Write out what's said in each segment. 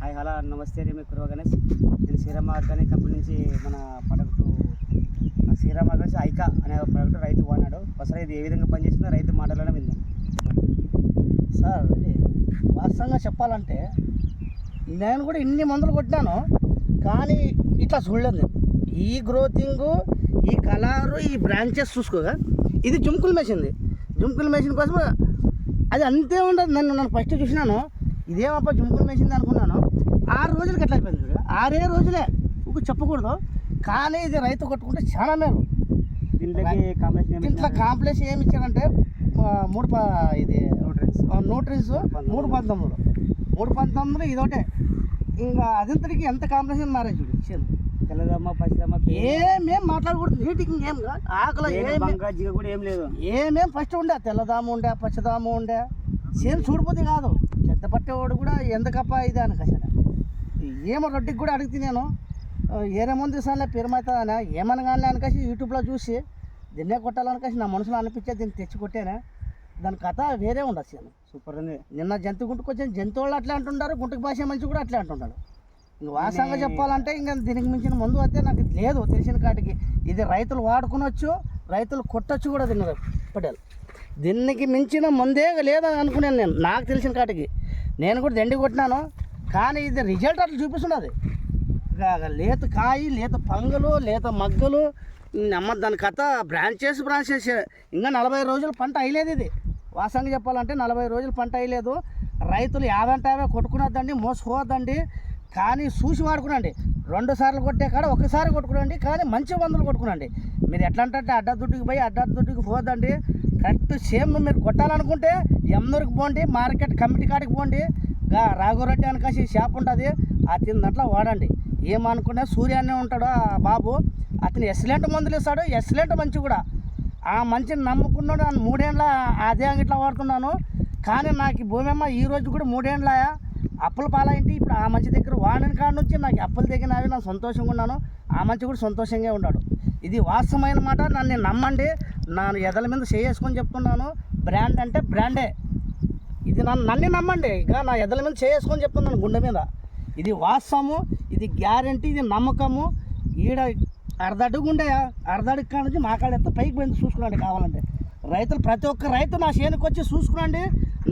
Hi hello నమస్తే మీ కుర్వ గణేష్. నేను Srirama organic company నుంచి మన ప్రొడక్ట్ శ్రీరామ ఆర్గానిక్ ఐకా అనే ప్రొడక్ట్ రైతు వాడినాడు. అసలు ఇది ఏ విధంగా పనిచేస్తుందో రైతు మాటలోనే విందాం. సార్ అది వాస్తవంగా చెప్పాలంటే నేను కూడా ఇన్ని మందులు కొట్టినాను, కానీ ఇట్లా చూడలేదు. ఈ గ్రోతింగు, ఈ కలరు, ఈ బ్రాంచెస్ చూసుకోగా ఇది జుంకుల్ మెషిన్ది. జుంకుల్ మెషిన్ కోసం అది అంతే ఉండదు. నన్ను ఫస్ట్ చూసినాను, ఇదేమప్ప జుంకుల్ మెషిన్ అనుకున్నాను. 6 రోజులకి ఎట్లా అయిపోయింది. 6 రోజులే ఊరికి చెప్పకూడదు, కానీ ఇది రైతు కొట్టుకుంటే చాలా మేలు. దీంట్లో కాంప్లెక్స్ ఏమి ఇచ్చారంటే ఇది న్యూట్రిన్స్ 319 ఇదొకటే. ఇంకా అదంతటికి ఎంత కాంప్లెక్స్ మారే చూడు. తెల్లదమ్మ పచ్చిదమ్మ ఏమేం మాట్లాడకూడదు. నీటికి ఇంకేం ఆకలి కూడా ఏం లేదు. ఏమేం ఫస్ట్ ఉండే తెల్లదాము ఉండే, పచ్చదాము ఉండే. సేమ్ చూడిపోతే కాదు, చెత్త పట్టేవాడు కూడా ఎందుకప్ప ఇది అని కసా ఏమో రొట్టికి కూడా అడిగితే నేను ఏరే ముందు ఇస్తానులే పెరుమవుతుందనే ఏమనగానే అనికేసి యూట్యూబ్లో చూసి దీన్నే కొట్టాలనికేసి నా మనసులో అనిపించేది దీన్ని తెచ్చి కొట్టానే. దాని కథ వేరే ఉండొచ్చు. నేను సూపర్ ఉంది. నిన్న జంతు గుంటుకు వచ్చిన జంతువులు అట్లా అంటుంటారు, గుంటుకు భాష మంచి కూడా అట్లా అంటుంటాడు. ఇంక వాసంగా చెప్పాలంటే ఇంకా దీనికి మించిన మందు అయితే నాకు లేదు తెలిసిన కాటికి. ఇది రైతులు వాడుకునొచ్చు, రైతులు కొట్టచ్చు కూడా దీన్ని పటేలు. దీనికి మించిన మందే లేదని అనుకున్నాను నేను. నాకు తెలిసిన కాటికి నేను కూడా దండి కొట్టినాను, కానీ ఇది రిజల్ట్ అట్లా చూపిస్తున్నది. లేత కాయి, లేత పంగలు, లేత మగ్గలు, అమ్మ దాని కథ బ్రాంచెస్ ఇంకా 40 రోజులు పంట అయ్యలేదు. ఇది వాసంగా చెప్పాలంటే 40 రోజులు పంట అయ్యలేదు. రైతులు 50 కొట్టుకున్నదండి, మోసపోవద్దండి, కానీ చూసి వాడుకునండి. 2 సార్లు కొట్టే కాడ ఒకసారి కొట్టుకునండి, కానీ మంచి మందులు కొట్టుకునండి. మీరు ఎట్లా అంటే అడ్డదుడ్డికి పోయి అడ్డదుడ్డికి పోదండి. కరెక్ట్ సేమ్ మీరు కొట్టాలనుకుంటే ఎమ్నూరుకి పోండి, మార్కెట్ కమిటీ కాడికి పోండి. రాఘవరెడ్డి అనకాసి షాప్ ఉంటుంది, అతని దాంట్లో వాడండి. ఏమనుకున్నా సూర్యాన్నే ఉంటాడు ఆ బాబు, అతను ఎక్సలెంట్ మందులు ఇస్తాడు, ఎక్సలెంట్ మంచి కూడా. ఆ మంచిని నమ్ముకున్నాడు. నన్ను 3 ఏళ్ళ అదే ఇట్లా వాడుతున్నాను, కానీ నాకు భూమి అమ్మ ఈ రోజు కూడా 3 ఏళ్ళ అప్పుల పాలైంటి. ఇప్పుడు ఆ మంచి దగ్గర వాడిన కాడ నుంచి నాకు అప్పులు దిగినవి, నాకు సంతోషంగా ఉన్నాను. ఆ మంచి కూడా సంతోషంగా ఉన్నాడు. ఇది వాస్తవమైన మాట, నన్ను నమ్మండి. నేను ఎదల మీద చేసుకొని చెప్తున్నాను. బ్రాండ్ అంటే బ్రాండే. ఇది నన్ను నమ్మండి. ఇక నా ఎదల మీద చేసుకొని చెప్తున్నాను గుండె మీద. ఇది వాస్తవము, ఇది గ్యారంటీ, ఇది నమ్మకము. ఈడ అర్ధడుగు ఉండే, అర్ధడుగు కాడ నుంచి మా కాడ ఎంత పైకి పోయింది చూసుకున్నాండి. కావాలంటే రైతులు ప్రతి ఒక్క రైతు నా చేనుకి వచ్చి చూసుకునండి.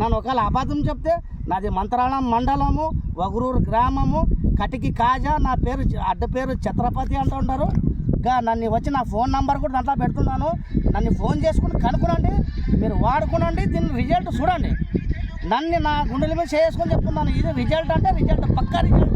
నన్ను ఒకవేళ అబద్ధం చెప్తే నాది మంత్రాలయం మండలము, వగరూరు గ్రామము, కటికి కాజా. నా పేరు అడ్డ పేరు ఛత్రపతి అంటూ ఉంటారు. నన్ను వచ్చి నా ఫోన్ నెంబర్ కూడా దాంట్లో పెడుతున్నాను. నన్ను ఫోన్ చేసుకుని కనుక్కునండి, మీరు వాడుకునండి, దీన్ని రిజల్ట్ చూడండి. నన్ను నా గుండెల మీద చేసుకొని చెప్తున్నాను. ఇది రిజల్ట్ అంటే రిజల్ట్, పక్కా రిజల్ట్.